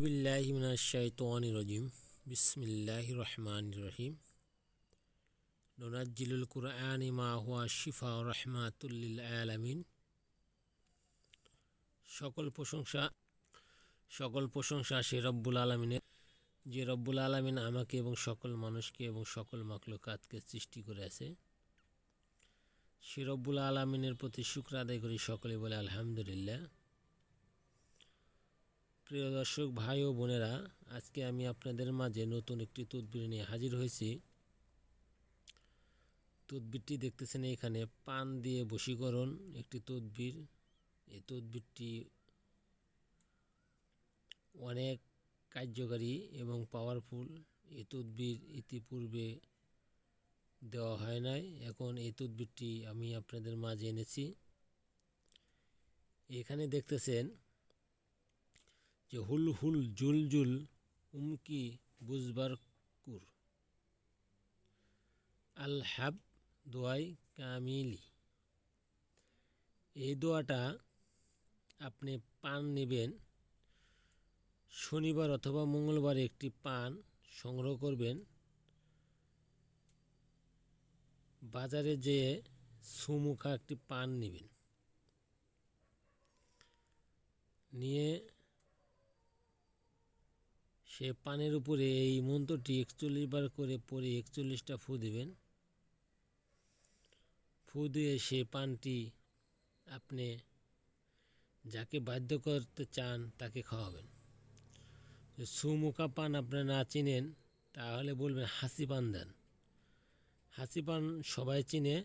বিল্লাহি মিনাশ শাইতানির রাজিম বিসমিল্লাহির রহমানির রহিম নুনাজ্জিলুল কুরআনি মা হুয়া শিফা ও রাহমাতুল লিল আলামিন। সকল প্রশংসা সে রব্বুল আলামিনের, যে রব্বুল আলামিন আমাকে এবং সকল মানুষকে এবং সকল মাখলুকাতকে সৃষ্টি করেছে। সে রব্বুল আলামিনের প্রতি শুকর আদায় করি, সকলে বলে আলহামদুলিল্লাহ। প্রিয় দর্শক ভাই ও বোনেরা, আজকে আমি আপনাদের মাঝে নতুন একটি তদবির নিয়ে হাজির হয়েছি। তদবিরটি দেখতেছেন এখানে, পান দিয়ে বশীকরণ একটি তদবির। এই তদবিরটি অনেক কার্যকারী এবং পাওয়ারফুল। এই তদবির ইতিপূর্বে দেওয়া হয় নাই, এখন এই তদবিরটি আমি আপনাদের মাঝে এনেছি। এখানে দেখতেছেন যে হুল হুল জুল জুল উমকি বুঝবার কুর আল হাব দোয়াই কামিলি। এই দোয়াটা আপনি পান নেবেন, শনিবার অথবা মঙ্গলবার একটি পান সংগ্রহ করবেন, বাজারে যেয়ে সুমুখা একটি পান নেবেন, নিয়ে সে পানের উপরে এই মন্ত্রটি 41 বার করে পরে 41টা ফু দেবেন। ফু দিয়ে সে পানটি আপনি যাকে বাধ্য করতে চান তাকে খাওয়াবেন। সুমুখা পান আপনারা না চিনেন তাহলে বলবেন হাসি পান দেন। হাসি পান সবাই চিনে,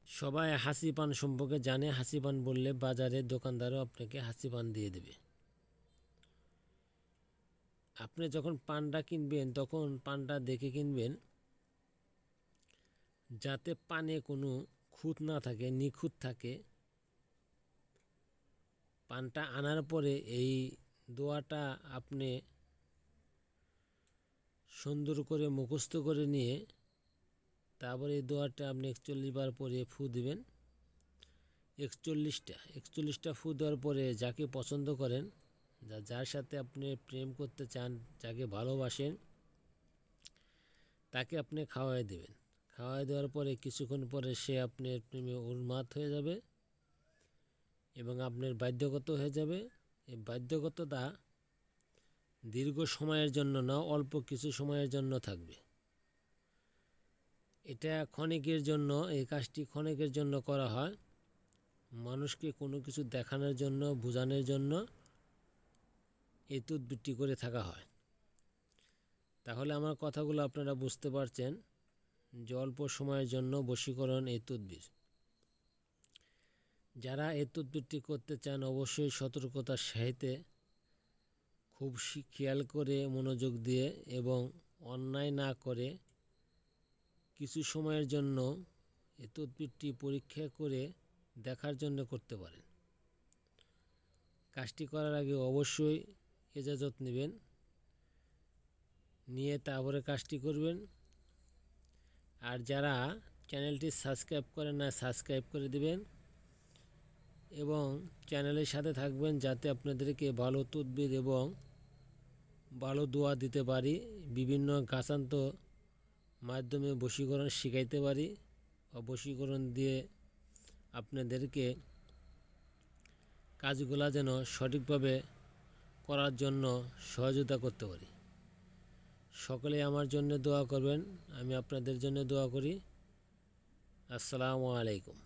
সবাই হাসি পান সম্পর্কে জানে। হাসি পান বললে বাজারের দোকানদারও আপনাকে হাসি পান দিয়ে দেবে। আপনি যখন পানটা কিনবেন তখন পানটা দেখে কিনবেন যাতে পানে কোনো খুঁত না থাকে, নিখুঁত থাকে। পানটা আনার পরে এই দোয়াটা আপনি সুন্দর করে মুখস্থ করে নিয়ে তারপরে এই দোয়াটা আপনি 41 বার পরে ফু দিবেন। 41টা ফু দেওয়ার পরে যাকে পছন্দ করেন, যার সাথে আপনি প্রেম করতে চান, যাকে ভালোবাসেন, তাকে আপনি খাওয়াই দেবেন। খাওয়াই দেওয়ার পরে কিছুক্ষণ পরে সে আপনার প্রেমে উন্মাদ হয়ে যাবে এবং আপনার বাধ্যগত হয়ে যাবে। এই বাধ্যগতটা দীর্ঘ সময়ের জন্য না, অল্প কিছু সময়ের জন্য থাকবে। এটা ক্ষণিকের জন্য, এই কাজটি ক্ষণিকের জন্য করা হয়। মানুষকে কোনো কিছু দেখানোর জন্য, বোঝানোর জন্য এই তদবিরটি করে থাকা হয়। তাহলে আমার কথাগুলো আপনারা বুঝতে পারছেন যে অল্প সময়ের জন্য বশীকরণ এই তদবির। যারা এই তদবিরটি করতে চান অবশ্যই সতর্কতার সাথে খুব খেয়াল করে, মনোযোগ দিয়ে এবং অন্যায় না করে কিছু সময়ের জন্য এই তদবিরটি পরীক্ষা করে দেখার জন্য করতে পারেন। কাজটি করার আগে অবশ্যই ইজাজত নেবেন, নিয়ে তারপরে কাজটি করবেন। আর যারা চ্যানেলটি সাবস্ক্রাইব করেন না, সাবস্ক্রাইব করে দিবেন এবং চ্যানেলের সাথে থাকবেন যাতে আপনাদেরকে ভালো তদবির এবং ভালো দোয়া দিতে পারি, বিভিন্ন গাছান্ত মাধ্যমে বশীকরণ শিখাইতে পারি বা বশীকরণ দিয়ে আপনাদেরকে কাজগুলা যেন সঠিকভাবে করার জন্য সহযোগিতা করতে পারি। সকলে আমার জন্য দোয়া করবেন, আমি আপনাদের জন্য দোয়া করি। আসসালামু আলাইকুম।